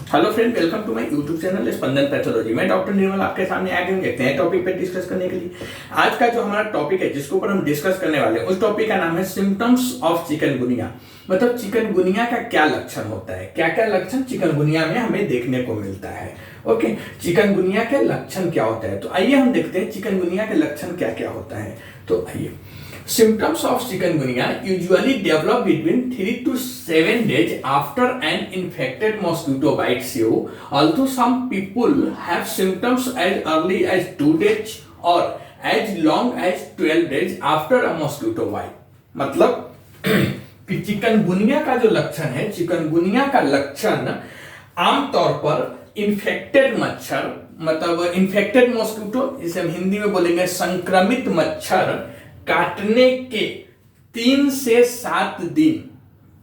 Hello friend, welcome to my YouTube channel Spandan pathology. मैं doctor Nirmal आपके सामने आ गए हैं एक नए टॉपिक पर डिस्कस करने के लिए। आज का जो हमारा टॉपिक है जिसके ऊपर हम डिस्कस करने वाले हैं उस टॉपिक का नाम है सिम्टम्स ऑफ चिकनगुनिया। मतलब चिकनगुनिया का क्या लक्षण होता है, क्या क्या लक्षण चिकनगुनिया में हमें देखने को मिलता है। ओके, चिकनगुनिया के लक्षण क्या होता है, तो आइए हम देखते हैं चिकनगुनिया के लक्षण क्या क्या होता है। तो आइए, symptoms of chikungunya usually develop between 3 to 7 days after an infected mosquito bites you, although some people have symptoms as early as 2 days or as long as 12 days after a mosquito bite। मतलब कि chikungunya का जो लक्षण है, chikungunya का लक्षण आमतौर पर इन्फेक्टेड मच्छर, मतलब इन्फेक्टेड मॉस्किटो, जिसे हम हिंदी में बोलेंगे संक्रमित मच्छर, काटने के 3 से 7 दिन,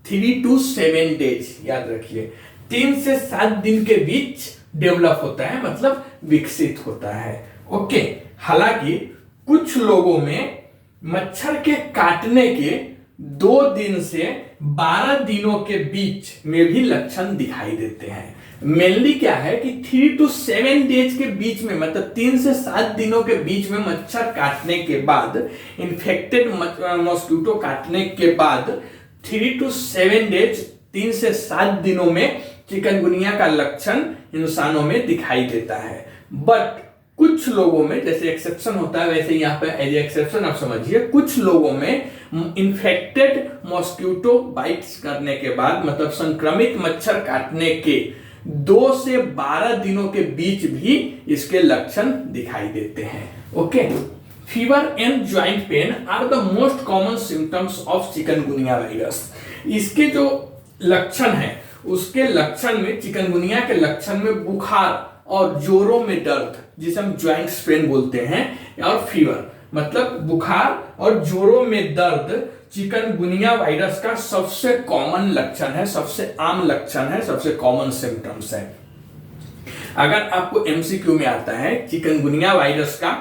3 to 7 डेज, याद रखिए 3 से 7 दिन के बीच डेवलप होता है, मतलब विकसित होता है। ओके, हालांकि कुछ लोगों में मच्छर के काटने के 2 दिन से 12 दिनों के बीच में भी लक्षण दिखाई देते हैं। मेनली क्या है कि 3 to 7 डेज के बीच में, मतलब 3 से 7 दिनों के बीच में मच्छर काटने के बाद, इन्फेक्टेड मॉस्किटो काटने के बाद 3 to 7 डेज, 3 से 7 दिनों में चिकनगुनिया का लक्षण इंसानों में दिखाई देता है। बट कुछ लोगों में, जैसे एक्सेप्शन होता है वैसे यहाँ पे एज एक्सेप्शन आप समझिए, कुछ लोगों में इन्फेक्टेड मॉस्किटो बाइट्स करने के बाद, मतलब संक्रमित मच्छर काटने के 2 से 12 दिनों के बीच भी इसके लक्षण दिखाई देते हैं। Okay, fever and joint pain are the most common symptoms of chikungunya virus. इसके जो लक्षण है, उसके लक्षण में, चिकनगुनिया के लक्षण में बुखार और जोरों में दर्द, जिसे हम ज्वाइंट पेन बोलते हैं, और फीवर, मतलब बुखार और जोरों में दर्द चिकनगुनिया वायरस का सबसे कॉमन लक्षण है, सबसे आम लक्षण है, सबसे कॉमन सिम्टम्स है। अगर आपको एमसीक्यू में आता है चिकनगुनिया वायरस का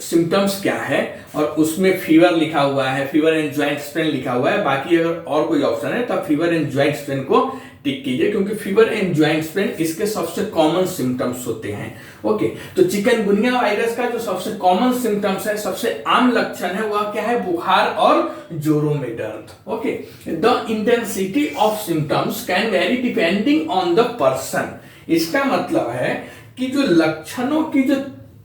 सिम्टम्स क्या है और उसमें फीवर लिखा हुआ है, फीवर एंड ज्वाइंट पेन लिखा हुआ है, बाकी अगर और कोई ऑप्शन है तो फीवर एंड ज्वाइंट पेन को टिक कीजिए, क्योंकि फीवर एंड ज्वाइंट पेन इसके सबसे कॉमन सिम्टम्स होते हैं। ओके, तो चिकनगुनिया वायरस का जो सबसे कॉमन सिम्टम्स है, सबसे आम लक्षण है, वह क्या है? बुखार और जोरों में दर्द। Okay, the intensity of symptoms can very depending on the person. इसका मतलब है कि जो लक्षणों की जो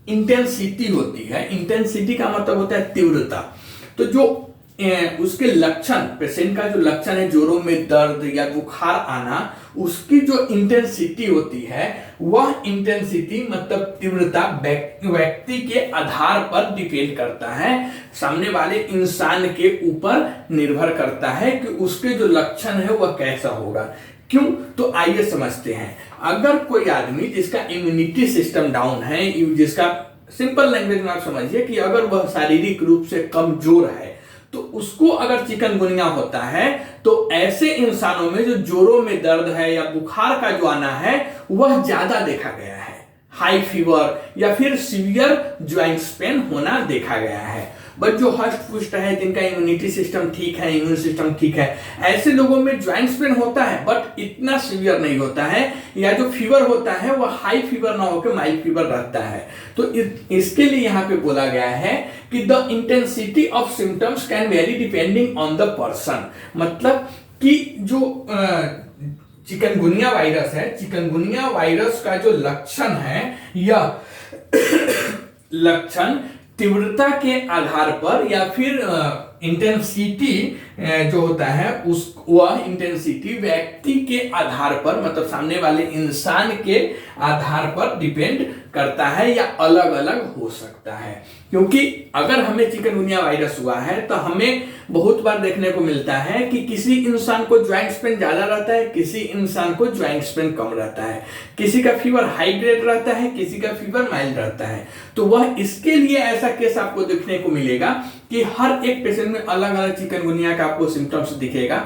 इंटेंसिटी होती है, इंटेंसिटी का मतलब होता है तीव्रता, तो जो उसके लक्षण, पेशेंट का जो लक्षण है जोरों में दर्द या बुखार आना, उसकी जो इंटेंसिटी होती है, वह इंटेंसिटी मतलब तीव्रता व्यक्ति के आधार पर डिपेंड करता है, सामने वाले इंसान के ऊपर निर्भर करता है कि उसके जो लक्षण है वह कैसा होगा। क्यों? तो आइए समझते हैं। अगर कोई आदमी जिसका इम्यूनिटी सिस्टम डाउन है, जिसका, सिंपल लैंग्वेज में आप समझिए कि अगर वह शारीरिक रूप से कमजोर है, तो उसको अगर चिकनगुनिया होता है तो ऐसे इंसानों में जो जोरों में दर्द है या बुखार का जो आना है वह ज्यादा देखा गया है, हाई फीवर या फिर सीवियर ज्वाइंट पेन होना देखा गया है। बट जो हष्ट पुष्ट है, जिनका इम्यूनिटी सिस्टम ठीक है, इम्यून सिस्टम ठीक है, ऐसे लोगों में ज्वाइंट पेन होता है बट इतना सीवियर नहीं होता है, या जो फीवर होता है वह हाई फीवर ना होकर माइल्ड फीवर रहता है। तो इसके लिए यहाँ पे बोला गया है कि the intensity of symptoms can very depending on the person. मतलब कि जो चिकनगुनिया वायरस है, चिकनगुनिया वायरस का जो लक्षण है, यह लक्षण तीव्रता के आधार पर या फिर इंटेंसिटी जो होता है उस, वह इंटेंसिटी व्यक्ति के आधार पर, मतलब सामने वाले इंसान के आधार पर डिपेंड करता है या अलग अलग हो सकता है। क्योंकि अगर हमें चिकनगुनिया वायरस हुआ है तो हमें बहुत बार देखने को मिलता है कि किसी इंसान को ज्वाइंट पेन ज्यादा रहता है, किसी इंसान को ज्वाइंट पेन कम रहता है, किसी का फीवर हाई ग्रेड रहता है, किसी का फीवर माइल्ड रहता है। तो वह इसके लिए ऐसा केस आपको देखने को मिलेगा कि हर एक पेशेंट में अलग अलग चिकनगुनिया का आपको सिम्टम्स दिखेगा,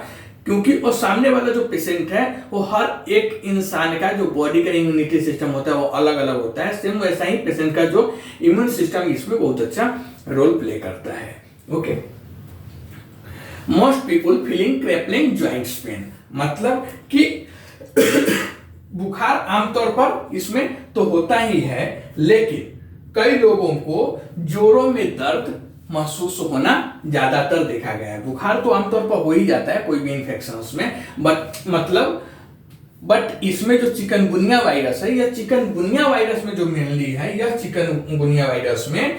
क्योंकि वो सामने वाला जो पेशेंट है वो हर एक इंसान का जो बॉडी का इम्यूनिटी सिस्टम होता है वो अलग अलग होता है। सेम वैसा ही पेशेंट का जो इम्यून सिस्टम इसमें बहुत अच्छा रोल प्ले करता है। Okay, most people feeling crippling joint pain, मतलब कि बुखार आमतौर पर इसमें तो होता ही है, लेकिन कई लोगों को जोड़ों में दर्द महसूस होना ज्यादातर देखा गया है। बुखार तो आमतौर पर हो ही जाता है कोई भी इन्फेक्शन में, बट इसमें जो चिकनगुनिया वायरस है, या चिकनगुनिया वायरस में जो मेनली है, यह चिकनगुनिया वायरस में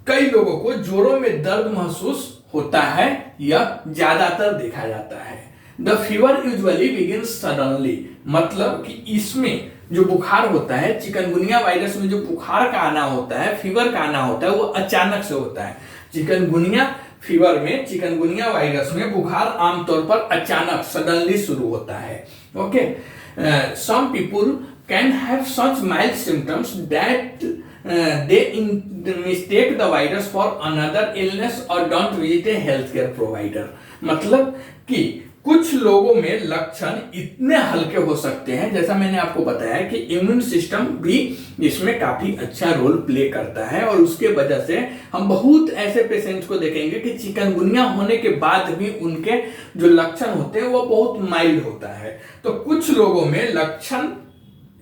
कई लोगों को जोड़ों में दर्द महसूस होता है, यह ज्यादातर देखा जाता है। The fever usually begins suddenly, मतलब कि इसमें जो बुखार होता है, चिकनगुनिया वायरस में जो बुखार का आना होता है, फीवर का आना होता है, वो अचानक से होता है। चिकनगुनिया फीवर में, चिकनगुनिया वायरस में बुखार आमतौर पर अचानक सडनली शुरू होता है। Okay, some people can have such mild symptoms that they mistake the virus for another illness or don't visit a healthcare provider। मतलब कि कुछ लोगों में लक्षण इतने हल्के हो सकते हैं, जैसा मैंने आपको बताया कि इम्यून सिस्टम भी इसमें काफी अच्छा रोल प्ले करता है, और उसके वजह से हम बहुत ऐसे पेशेंट्स को देखेंगे कि चिकनगुनिया होने के बाद भी उनके जो लक्षण होते हैं वो बहुत माइल्ड होता है। तो कुछ लोगों में लक्षण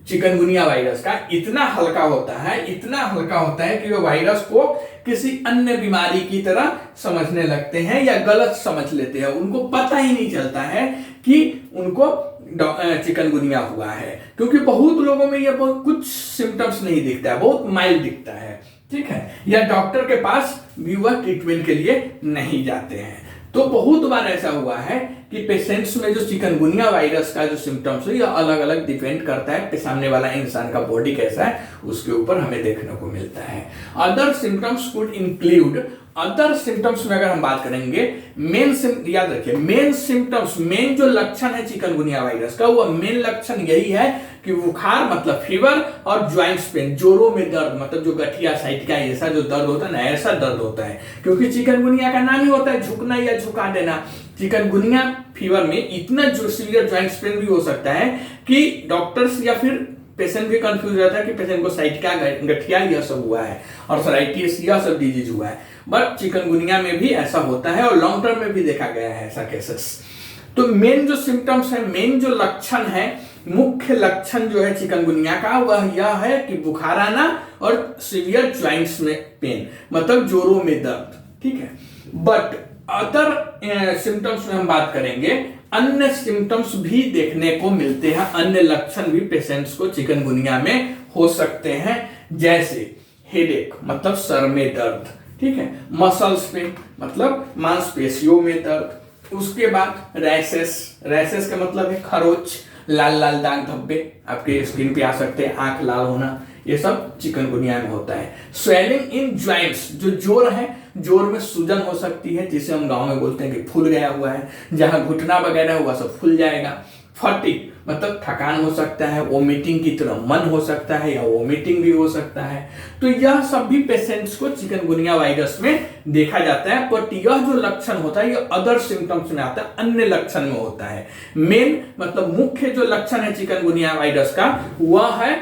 चिकनगुनिया वायरस का इतना हल्का होता है, इतना हल्का होता है कि वो वायरस को किसी अन्य बीमारी की तरह समझने लगते हैं या गलत समझ लेते हैं। उनको पता ही नहीं चलता है कि उनको चिकनगुनिया हुआ है, क्योंकि बहुत लोगों में यह बहुत कुछ सिम्टम्स नहीं दिखता है, बहुत माइल्ड दिखता है, ठीक है, या डॉक्टर के पास भी वह ट्रीटमेंट के लिए नहीं जाते हैं। तो बहुत बार ऐसा हुआ है कि पेशेंट्स में जो चिकनगुनिया वायरस का जो सिम्टम्स है, यह अलग अलग डिपेंड करता है सामने वाला इंसान का बॉडी कैसा है उसके ऊपर हमें देखने को मिलता है। Other symptoms could include, other symptoms में अगर हम बात करेंगे, याद रखिए मेन सिम्टम्स, मेन जो लक्षण है चिकनगुनिया वायरस का, वह मेन लक्षण यही है कि बुखार मतलब फीवर, और ज्वाइंट्स पेन, जोड़ों में दर्द, मतलब जो गठिया साइटिका ऐसा जो दर्द होता है ना, ऐसा दर्द होता है, क्योंकि चिकनगुनिया का नाम ही होता है झुकना या झुका देना। चिकनगुनिया फीवर में इतना जो सीवियर ज्वाइंट्स पेन भी हो सकता है कि डॉक्टर्स या फिर पेशेंट भी कंफ्यूज रहता है कि पेशेंट को साइटिका, गठिया यह सब हुआ है, और आर्थराइटिस यह सब डिजीज हुआ है। बट चिकनगुनिया में भी ऐसा होता है, और लॉन्ग टर्म में भी देखा गया है ऐसा केसेस। तो मेन जो सिम्टम्स है, मेन जो लक्षण है, मुख्य लक्षण जो है चिकनगुनिया का, वह यह है कि बुखार आना और सीवियर ज्वाइंट्स में पेन, मतलब जोड़ों में दर्द, ठीक है। बट अदर सिम्टम्स में हम बात करेंगे, अन्य सिम्टम्स भी देखने को मिलते हैं, अन्य लक्षण भी पेशेंट्स को चिकनगुनिया में हो सकते हैं, जैसे हेडेक मतलब सर में दर्द, ठीक है, मसल्स पेन मतलब मांसपेशियों में दर्द, उसके बाद रैशेस, रैशेस का मतलब है खरोच, लाल लाल दाग धब्बे आपके स्किन पे आ सकते हैं, आंख लाल होना, ये सब चिकनगुनिया में होता है। स्वेलिंग इन ज्वाइंट्स, जो जोड़ है, जोड़ में सूजन हो सकती है, जिसे हम गांव में बोलते हैं कि फूल गया हुआ है, जहां घुटना वगैरह हुआ सब फूल जाएगा। फटीग मतलब थकान हो सकता है, वोमिटिंग की तरह मन हो सकता है, या वोमिटिंग भी हो सकता है। तो यह सब भी पेशेंट्स को चिकनगुनिया वायरस में देखा जाता है, बट यह जो लक्षण होता है यह अदर सिम्टम्स में आता है, अन्य लक्षण में होता है। मेन मतलब मुख्य जो लक्षण है चिकनगुनिया वायरस का, वह है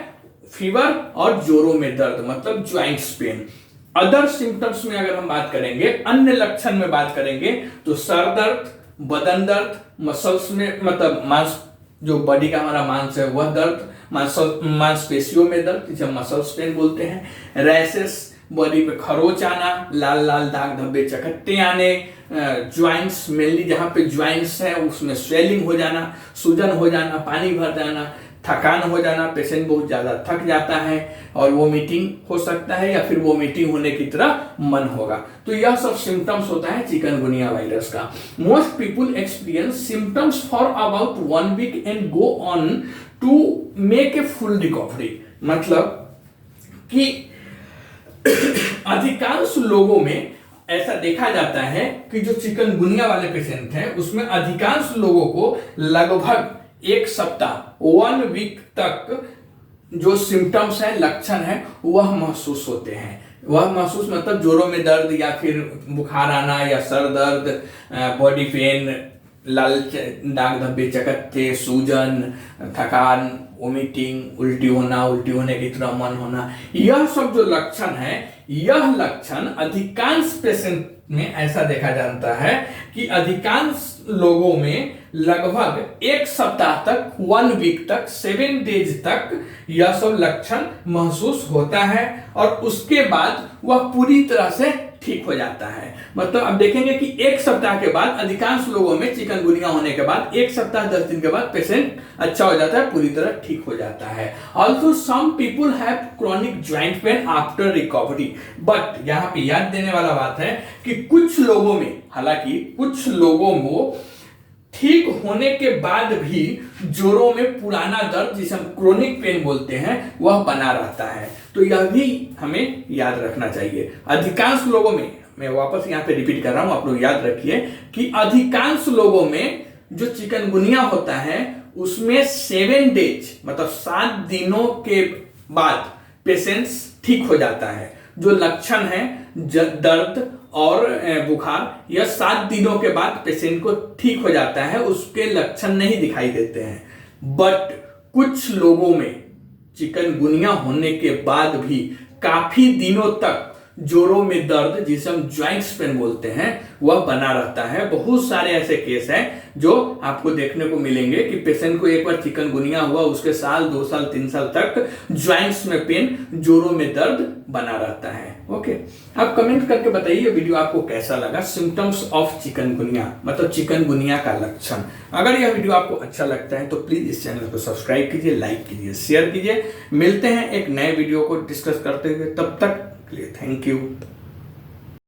फीवर और जोड़ों में दर्द मतलब ज्वाइंट्स पेन। अदर सिम्टम्स में अगर हम बात करेंगे, अन्य लक्षण में बात करेंगे, तो सर दर्द, बदन दर्द, मसल्स में मतलब मांस, जो बॉडी का हमारा मांस है वह दर्द, मांसपेशियों में दर्द जिसे मसल्स पेन बोलते हैं, रैशेस बॉडी पे खरोच आना, लाल लाल दाग धब्बे चकत्ते आने, ज्वाइंट्स मेनली जहां पे ज्वाइंट्स है उसमें स्वेलिंग हो जाना, सूजन हो जाना, पानी भर जाना, थकान हो जाना, पेशेंट बहुत ज्यादा थक जाता है, और वोमिटिंग हो सकता है, या फिर वोमिटिंग होने की तरह मन होगा। तो यह सब सिम्टम्स होता है चिकनगुनिया वायरस का। Most people experience symptoms for about 1 week and go on to make a full recovery, मतलब कि अधिकांश लोगों में ऐसा देखा जाता है कि जो चिकनगुनिया वाले पेशेंट हैं उसमें अधिकांश लोगों को लगभग 1 सप्ताह 1 वीक तक जो सिम्टम्स है, लक्षण है, वह महसूस होते हैं। वह महसूस मतलब जोड़ों में दर्द, या फिर बुखार आना, या सर दर्द, बॉडी पेन, लाल दाग धब्बे चकत्ते, सूजन, थकान, वोमिटिंग, उल्टी होना, उल्टी होने की तरह मन होना, यह सब जो लक्षण है, यह लक्षण अधिकांश पेशेंट में ऐसा देखा जाता है कि अधिकांश लोगों में लगभग एक सप्ताह तक, 1 वीक तक, 7 डेज तक यह सब लक्षण महसूस होता है और उसके बाद वह पूरी तरह से ठीक हो जाता है। मतलब अब देखेंगे कि एक सप्ताह के बाद अधिकांश लोगों में चिकनगुनिया होने के बाद एक सप्ताह 10 दिन के बाद पेशेंट अच्छा हो जाता है, पूरी तरह ठीक हो जाता है। Also some people have chronic joint pain after recovery, but यहाँ पे याद देने वाला बात है कि कुछ लोगों में, हालांकि कुछ लोगों में ठीक होने के बाद भी जोड़ों में पुराना दर्द, जिसे हम क्रोनिक पेन बोलते हैं, वह बना रहता है। तो यह भी हमें याद रखना चाहिए। अधिकांश लोगों में, मैं वापस यहाँ पे रिपीट कर रहा हूं, आप लोग याद रखिए कि अधिकांश लोगों में जो चिकनगुनिया होता है उसमें 7 डेज मतलब 7 दिनों के बाद पेशेंट्स ठीक हो जाता है। जो लक्षण है दर्द और बुखार, यह 7 दिनों के बाद पेशेंट को ठीक हो जाता है, उसके लक्षण नहीं दिखाई देते हैं। बट कुछ लोगों में चिकनगुनिया होने के बाद भी काफी दिनों तक जोड़ों में दर्द, जिसे हम ज्वाइंट्स पेन बोलते हैं, वह बना रहता है। बहुत सारे ऐसे केस हैं जो आपको देखने को मिलेंगे कि पेशेंट को एक बार चिकनगुनिया हुआ, उसके साल, 2 साल, 3 साल तक ज्वाइंट्स में पेन, जोड़ों में दर्द बना रहता है। ओके, आप कमेंट करके बताइए वीडियो आपको कैसा लगा। सिम्टम्स ऑफ चिकनगुनिया मतलब चिकनगुनिया का लक्षण। अगर यह वीडियो आपको अच्छा लगता है तो प्लीज इस चैनल को सब्सक्राइब कीजिए, लाइक कीजिए, शेयर कीजिए। मिलते हैं एक नए वीडियो को डिस्कस करते हुए, तब तक के लिए थैंक यू।